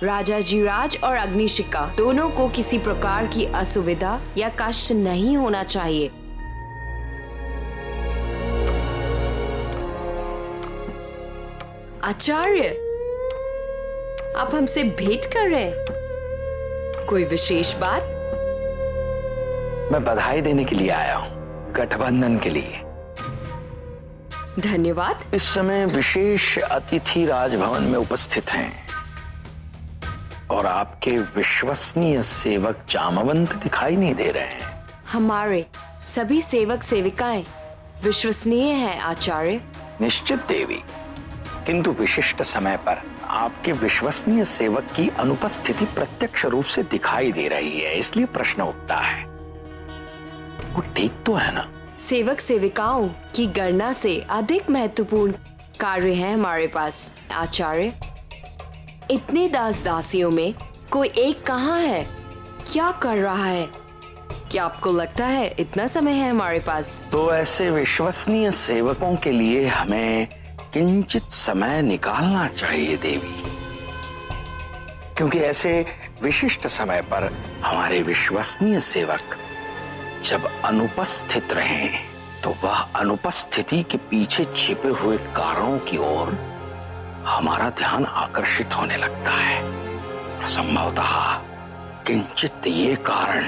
राजा जीराज और अग्निशिखा दोनों को किसी प्रकार की असुविधा या कष्ट नहीं होना चाहिए। आचार्य, आप हमसे भेंट कर रहे हैं? कोई विशेष बात? मैं बधाई देने के लिए आया हूं, गठबंधन के लिए। धन्यवाद। इस समय विशेष अतिथि राजभवन में उपस्थित हैं और आपके विश्वसनीय सेवक जामवंत दिखाई नहीं दे रहे हैं। हमारे सभी सेवक सेविकाएं विश्वसनीय हैं आचार्य। निश्चित देवी, किंतु विशिष्ट समय पर आपके विश्वसनीय सेवक की अनुपस्थिति प्रत्यक्ष रूप से दिखाई दे रही है, इसलिए प्रश्न उठता है, वो ठीक तो है ना? सेवक सेविकाओं की गणना से अधिक महत्वपूर्ण कार्य है हमारे पास आचार्य। इतने दास दासियों में कोई एक कहाँ है? क्या कर रहा है? क्या आपको लगता है इतना समय है हमारे पास? तो ऐसे विश्वसनीय सेवकों के लिए हमें किंचित समय निकालना चाहिए देवी, क्योंकि ऐसे विशिष्ट समय पर हमारे विश्वसनीय सेवक जब अनुपस्थित रहें तो वह अनुपस्थिति के पीछे छिपे हुए कारणों की ओर हमारा ध्यान आकर्षित होने लगता है और संभवतः किंचित ये कारण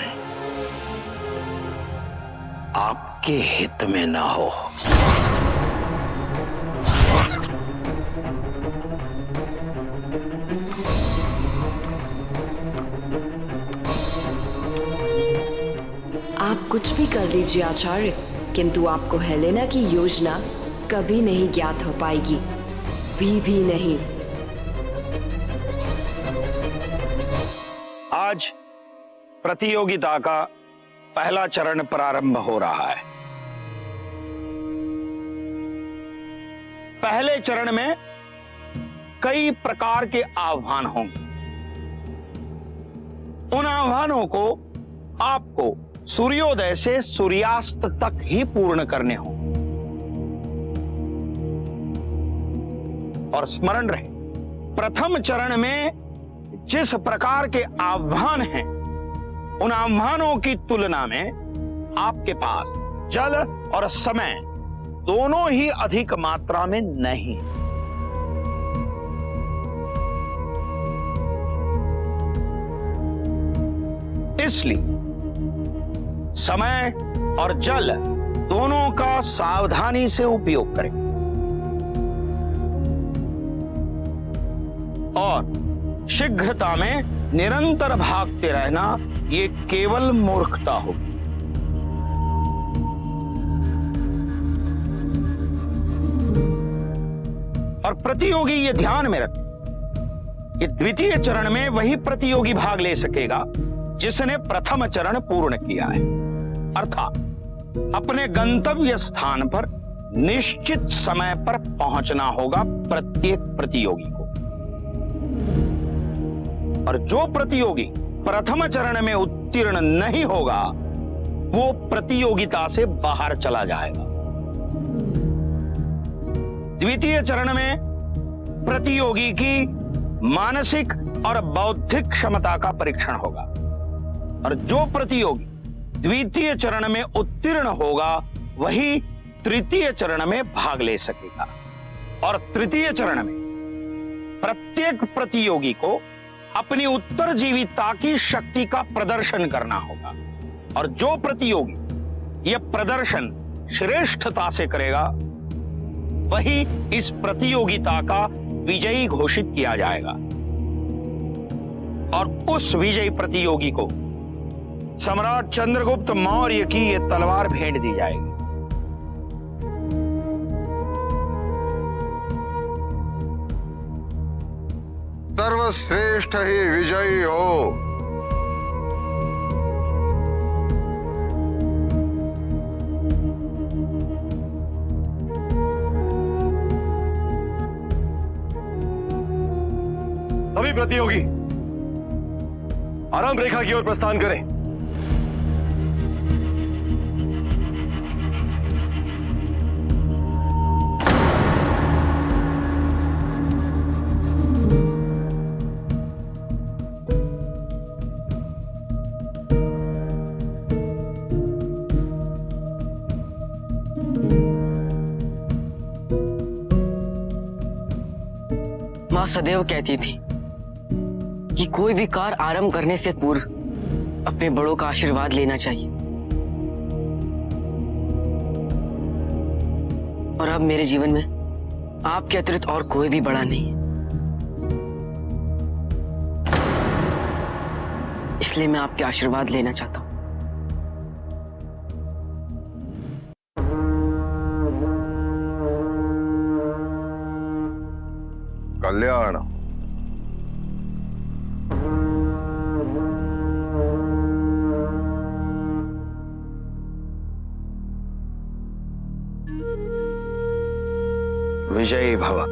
आपके हित में न हो। आप कुछ भी कर लीजिए आचार्य, किंतु आपको हेलेना की योजना कभी नहीं ज्ञात हो पाएगी, भी नहीं। आज प्रतियोगिता का पहला चरण प्रारंभ हो रहा है। पहले चरण में कई प्रकार के आह्वान होंगे। उन आह्वानों को आपको सूर्योदय से सूर्यास्त तक ही पूर्ण करने होंगे। और स्मरण रहे, प्रथम चरण में जिस प्रकार के आह्वान हैं, उन आह्वानों की तुलना में आपके पास जल और समय दोनों ही अधिक मात्रा में नहीं। इसलिए समय और जल दोनों का सावधानी से उपयोग करें और शीघ्रता में निरंतर भागते रहना ये केवल मूर्खता होगी। और प्रतियोगी ये ध्यान में रखें कि द्वितीय चरण में वही प्रतियोगी भाग ले सकेगा जिसने प्रथम चरण पूर्ण किया है, अर्थात अपने गंतव्य स्थान पर निश्चित समय पर पहुंचना होगा प्रत्येक प्रतियोगी को। और जो प्रतियोगी प्रथम चरण में उत्तीर्ण नहीं होगा वो प्रतियोगिता से बाहर चला जाएगा। द्वितीय चरण में प्रतियोगी की मानसिक और बौद्धिक क्षमता का परीक्षण होगा और जो प्रतियोगी द्वितीय चरण में उत्तीर्ण होगा वही तृतीय चरण में भाग ले सकेगा। और तृतीय चरण में प्रत्येक प्रतियोगी को अपनी उत्तरजीविता की शक्ति का प्रदर्शन करना होगा और जो प्रतियोगी यह प्रदर्शन श्रेष्ठता से करेगा वही इस प्रतियोगिता का विजयी घोषित किया जाएगा और उस विजयी प्रतियोगी को सम्राट चंद्रगुप्त मौर्य की यह तलवार भेंट दी जाएगी। सर्वश्रेष्ठ ही विजयी हो। सभी प्रतियोगी आरंभ रेखा की ओर प्रस्थान करें। माँ सदैव कहती थी कि कोई भी कार्य आरंभ करने से पूर्व अपने बड़ों का आशीर्वाद लेना चाहिए। और अब मेरे जीवन में आपके अतिरिक्त और कोई भी बड़ा नहीं है, इसलिए मैं आपके आशीर्वाद लेना चाहता हूं। कल्याण। विजयी भव।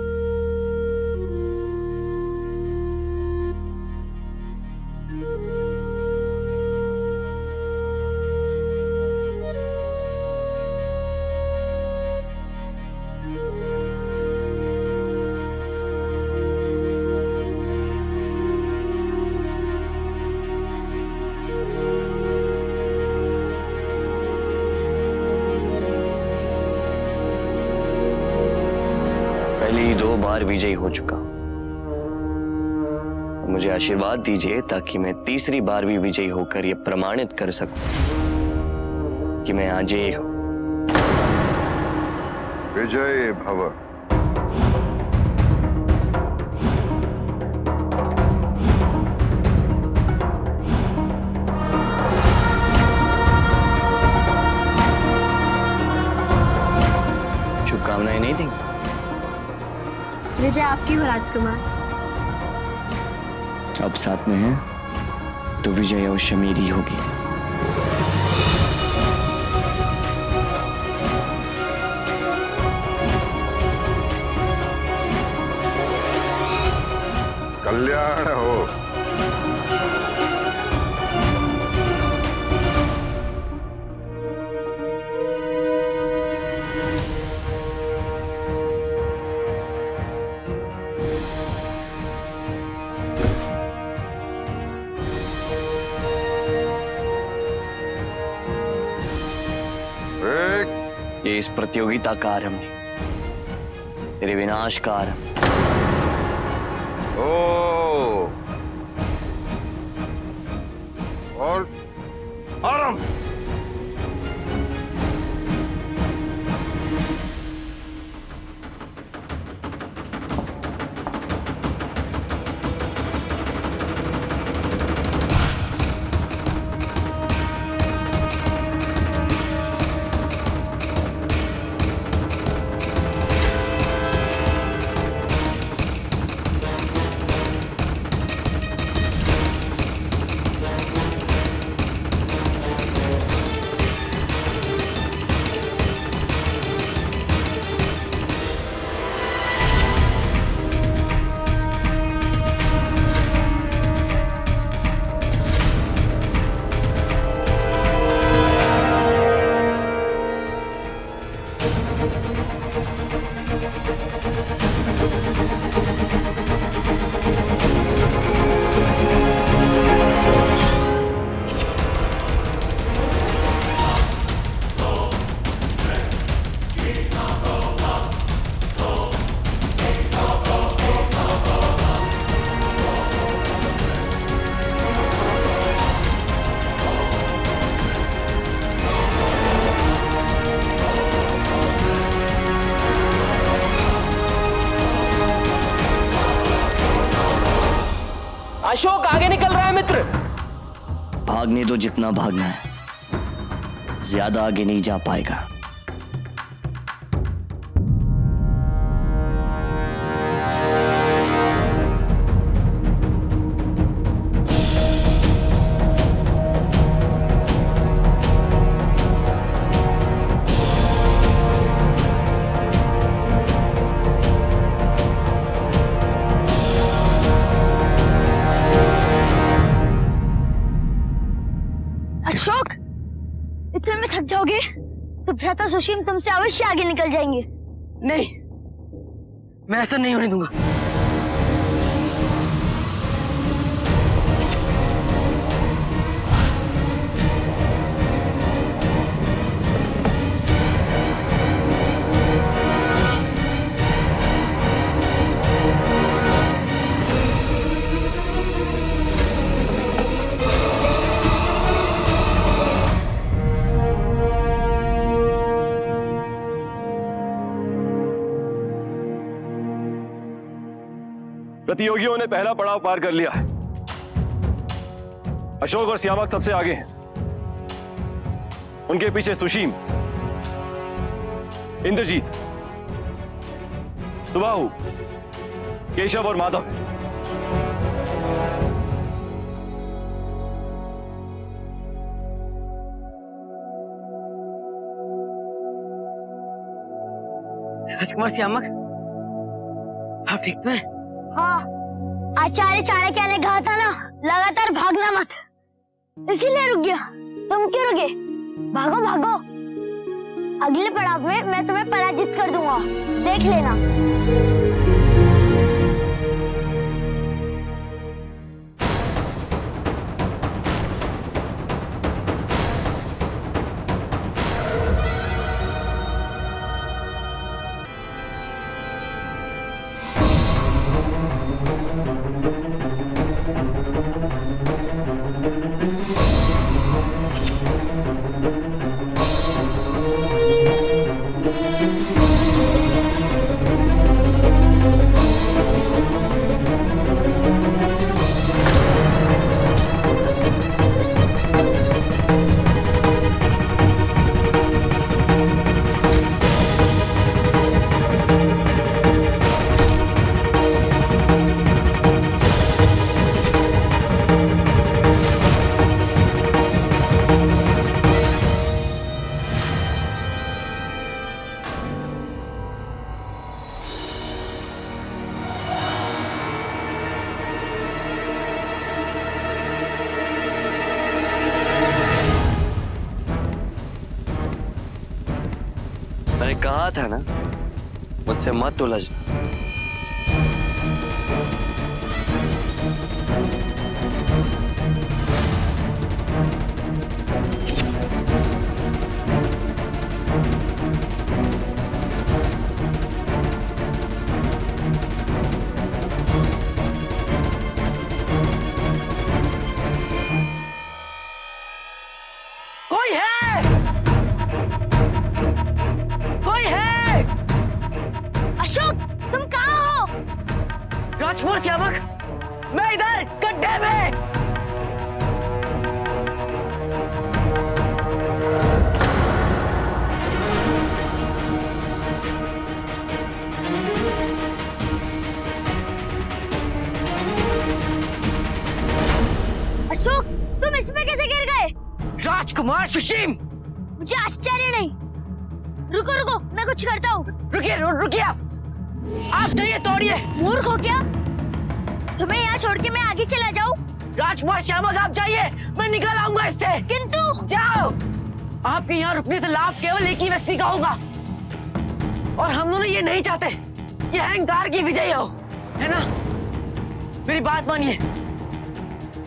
पहले 2 बार विजयी हो चुका, मुझे आशीर्वाद दीजिए ताकि मैं तीसरी बार भी विजयी होकर यह प्रमाणित कर सकूं कि मैं अजेय हूं। विजय भव। शुभकामनाएं नहीं देंगे? विजय आपकी हो राजकुमार। अब साथ में है तो विजय अवश्य मेरी होगी। कल्याण हो। ये इस प्रतियोगिता का आरंभ नहीं, तेरे विनाश का आरंभ। ओ और आरंभ। अशोक आगे निकल रहा है मित्र। भागने दो जितना भागना है, ज्यादा आगे नहीं जा पाएगा। अशोक, इतने में थक जाओगे तो भ्राता सुशीम तुमसे अवश्य आगे निकल जाएंगे। नहीं, मैं ऐसा नहीं होने दूंगा। प्रतियोगियों ने पहला पड़ाव पार कर लिया है। अशोक और श्यामक सबसे आगे हैं। उनके पीछे सुशीम, इंद्रजीत, सुबाहु, केशव और माधव हैं। राजकुमार श्यामक, आप ठीक तो हैं? हाँ, आचार्य चाणक्य ने कहा था ना, लगातार भागना मत, इसीलिए रुक गया। तुम क्यों रुके? भागो भागो, अगले पड़ाव में मैं तुम्हें पराजित कर दूंगा, देख लेना। मैंने कहा था ना, मुझसे मत उलझना। कोई है? कोई है? अशोक, तुम कहाँ हो? राजकुमार श्यामक, मैं इधर गड्ढे में। अशोक, तुम इसमें कैसे गिर गए? राजकुमार सुशीम, मुझे आश्चर्य नहीं। रुको रुको, मैं कुछ करता हूँ। रुकिए रुकिए, आप जाइए, तोड़िए। मूर्ख हो क्या? तुम्हें यहाँ छोड़ के मैं आगे चला जाऊँ? राजकुमार श्यामक, आप जाइए, मैं निकल आऊंगा इससे। किंतु जाओ, आपके यहाँ रुकने से लाभ केवल एक ही व्यक्ति का होगा, और हम दोनों ये नहीं चाहते कि अहंकार की विजय हो, है ना? मेरी बात मानिए,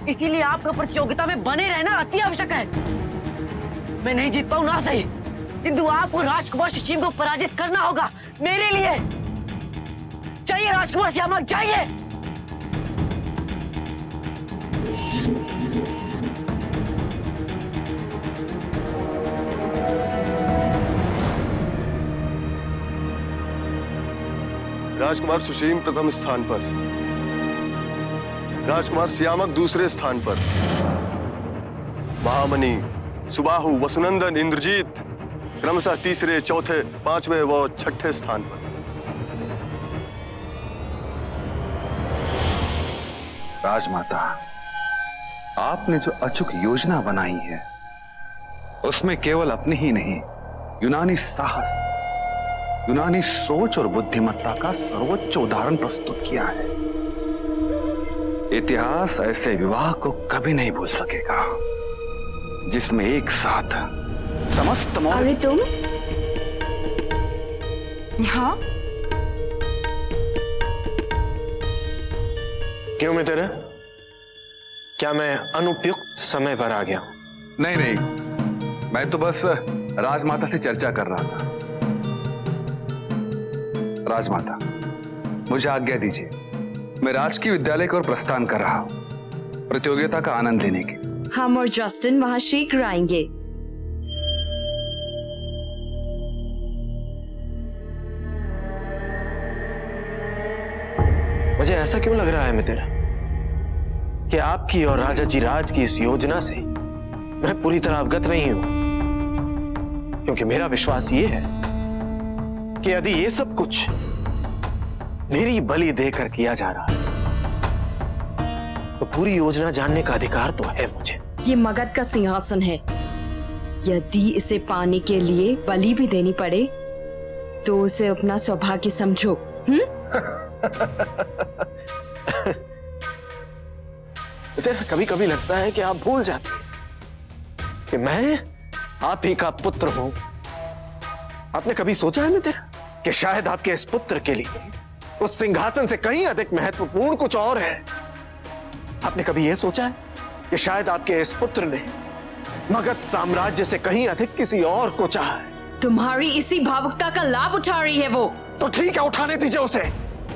इसीलिए आपका प्रतियोगिता में बने रहना अति आवश्यक है। मैं नहीं जीत पाऊं ना सही, किंतु आपको राजकुमार सुशीम को पराजित करना होगा मेरे लिए। चाहिए राजकुमार श्यामक, चाहिए। राजकुमार सुशीम प्रथम स्थान पर, राजकुमार श्यामक दूसरे स्थान पर, महामणि सुबाहु, वसुनंदन, इंद्रजीत क्रमशः तीसरे, चौथे, पांचवें व छठे स्थान पर। राजमाता, आपने जो अचूक योजना बनाई है उसमें केवल अपनी ही नहीं, यूनानी साहस, यूनानी सोच और बुद्धिमत्ता का सर्वोच्च उदाहरण प्रस्तुत किया है। इतिहास ऐसे विवाह को कभी नहीं भूल सकेगा जिसमें एक साथ समस्त अरे तुम? हाँ, क्यों मित्र? क्या मैं अनुपयुक्त समय पर आ गया हूं? नहीं नहीं, मैं तो बस राजमाता से चर्चा कर रहा था। राजमाता, मुझे आज्ञा दीजिए, मैं राजकीय विद्यालय की ओर प्रस्थान कर रहा हूं प्रतियोगिता का आनंद लेने के। हम और जस्टिन वहां शीघ्र आएंगे। मुझे ऐसा क्यों लग रहा है मित्र कि आपकी और राजा जी राज की इस योजना से मैं पूरी तरह अवगत नहीं हूं, क्योंकि मेरा विश्वास ये है कि यदि ये सब कुछ मेरी बलि देकर किया जा रहा है तो पूरी योजना जानने का अधिकार तो है मुझे। ये मगध का सिंहासन है, यदि इसे पाने के लिए बलि भी देनी पड़े तो उसे अपना सौभाग्य समझो। कभी कभी लगता है कि आप भूल जाते हैं कि मैं आप ही का पुत्र हूं। आपने कभी सोचा है मित्र कि शायद आपके इस पुत्र के लिए उस सिंहासन से कहीं अधिक महत्वपूर्ण कुछ और है? आपने कभी यह सोचा है कि शायद आपके इस पुत्र ने मगध साम्राज्य से कहीं अधिक किसी और को चाहा है? तुम्हारी इसी भावुकता का लाभ उठा रही है वो। तो ठीक है, उठाने दीजिए उसे।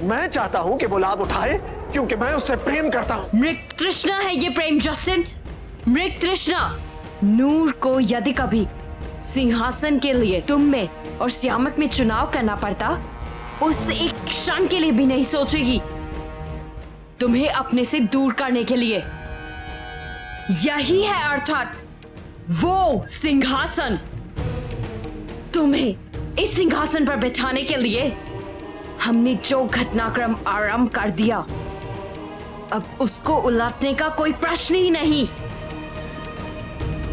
मैं चाहता हूं कि वो लाभ उठाए क्योंकि मैं उससे प्रेम करता हूं। मृग तृष्णा है ये प्रेम जस्टिन, मृग तृष्णा। नूर को यदि कभी सिंहासन के लिए तुम में और श्यामक में चुनाव करना पड़ता, उस एक क्षण के लिए भी नहीं सोचेगी तुम्हें अपने से दूर करने के लिए। यही है अर्थात वो सिंहासन। तुम्हें इस सिंहासन पर बैठाने के लिए हमने जो घटनाक्रम आरंभ कर दिया, अब उसको उलटने का कोई प्रश्न ही नहीं।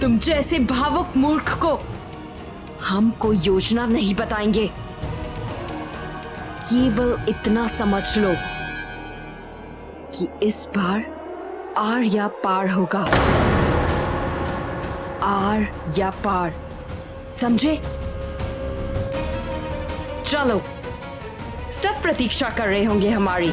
तुम जैसे भावुक मूर्ख को हम कोई योजना नहीं बताएंगे। केवल इतना समझ लो कि इस बार आर या पार होगा, आर या पार, समझे? चलो, सब प्रतीक्षा कर रहे होंगे हमारी।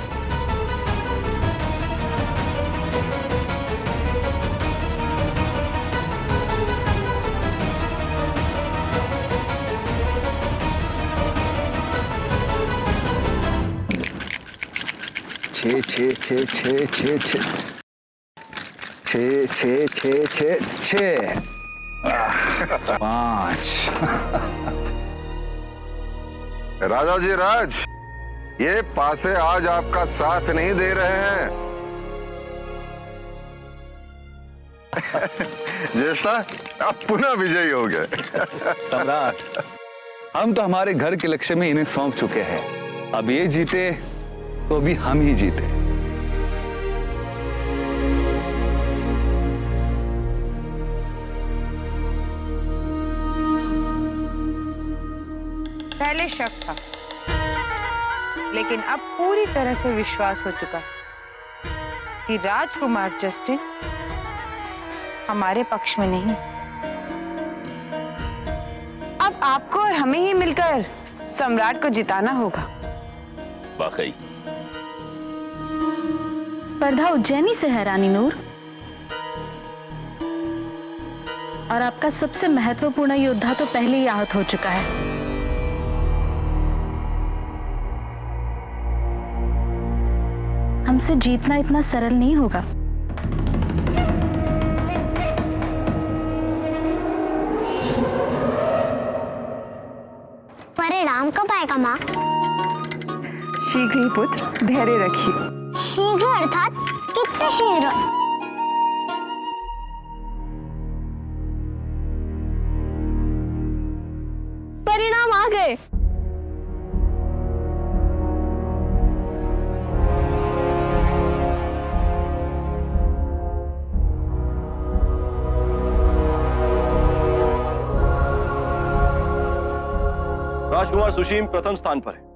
छे छे छे छे छे छे छे छे छे छे छे 5। राजा जी राज, ये पासे आज आपका साथ नहीं दे रहे हैं। ज्येष्ठा, आप पुनः विजयी हो गए। सम्राट, हम तो हमारे घर के लक्ष्य में इन्हें सौंप चुके हैं। अब ये जीते तो भी हम ही जीते। पहले शक था, लेकिन अब पूरी तरह से विश्वास हो चुका है कि राजकुमार जस्टिन हमारे पक्ष में नहीं। अब आपको और हमें ही मिलकर सम्राट को जिताना होगा। वाकई स्पर्धा उज्जैनी से है रानी नूर, और आपका सबसे महत्वपूर्ण योद्धा तो पहले ही आहत हो चुका है। हमसे जीतना इतना सरल नहीं होगा। परिणाम कब आएगा माँ? शीघ्र ही पुत्र, धैर्य रखिए। शीघ्र अर्थात कितने शीघ्र? परिणाम आ गए। राजकुमार सुशीम प्रथम स्थान पर है।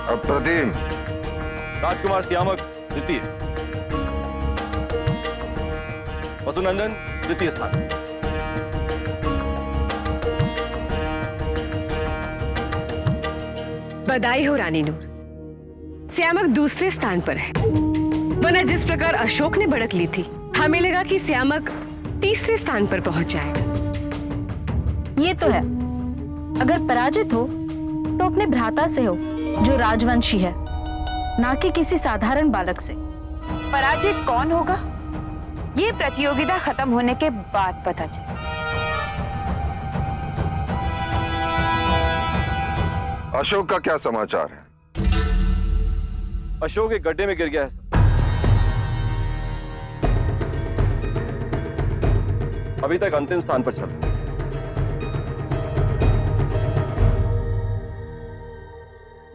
अप्रतिम। राजकुमार श्यामक द्वितीय, वसुनंदन द्वितीय स्थान। बधाई हो रानी नूर, श्यामक दूसरे स्थान पर है। वरना जिस प्रकार अशोक ने बढ़त ली थी, हमें लगा कि श्यामक तीसरे स्थान पर पहुंच जाएगा। ये तो है, अगर पराजित हो तो अपने भ्राता से हो जो राजवंशी है, ना कि किसी साधारण बालक से। पराजित कौन होगा ये प्रतियोगिता खत्म होने के बाद पता चले। अशोक का क्या समाचार है? अशोक एक गड्ढे में गिर गया है सर। अभी तक अंतिम स्थान पर चल रहा है।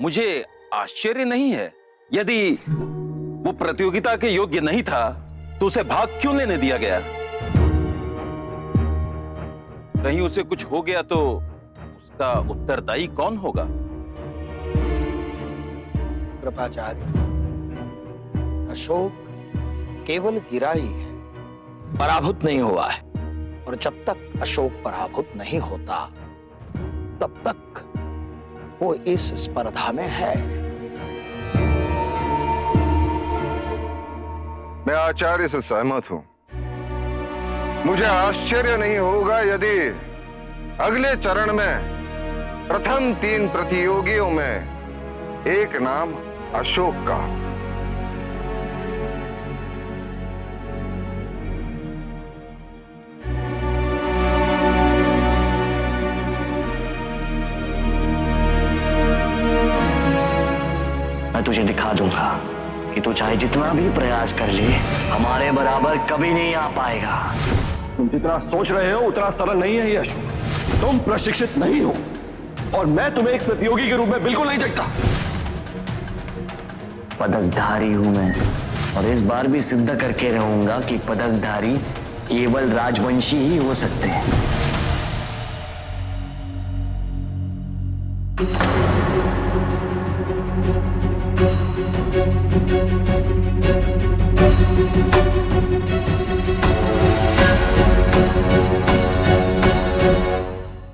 मुझे आश्चर्य नहीं है। यदि वो प्रतियोगिता के योग्य नहीं था तो उसे भाग क्यों लेने दिया गया? कहीं उसे कुछ हो गया तो उसका उत्तरदायी कौन होगा? कृपाचार्य, अशोक केवल गिरा ही है, पराभूत नहीं हुआ है। और जब तक अशोक पराभूत नहीं होता तब तक वो इस स्पर्धा में है। मैं आचार्य से सहमत हूं। मुझे आश्चर्य नहीं होगा यदि अगले चरण में प्रथम 3 प्रतियोगियों में एक नाम अशोक का। मैं तुझे दिखा दूंगा कि तू चाहे जितना भी प्रयास कर ले, हमारे बराबर कभी नहीं आ पाएगा। तुम जितना सोच रहे हो उतना सरल नहीं है ये अशोक। तुम प्रशिक्षित नहीं हो और मैं तुम्हें एक प्रतियोगी के रूप में बिल्कुल नहीं देखता। पदकधारी हूं मैं और इस बार भी सिद्ध करके रहूंगा कि पदकधारी केवल राजवंशी ही हो सकते हैं।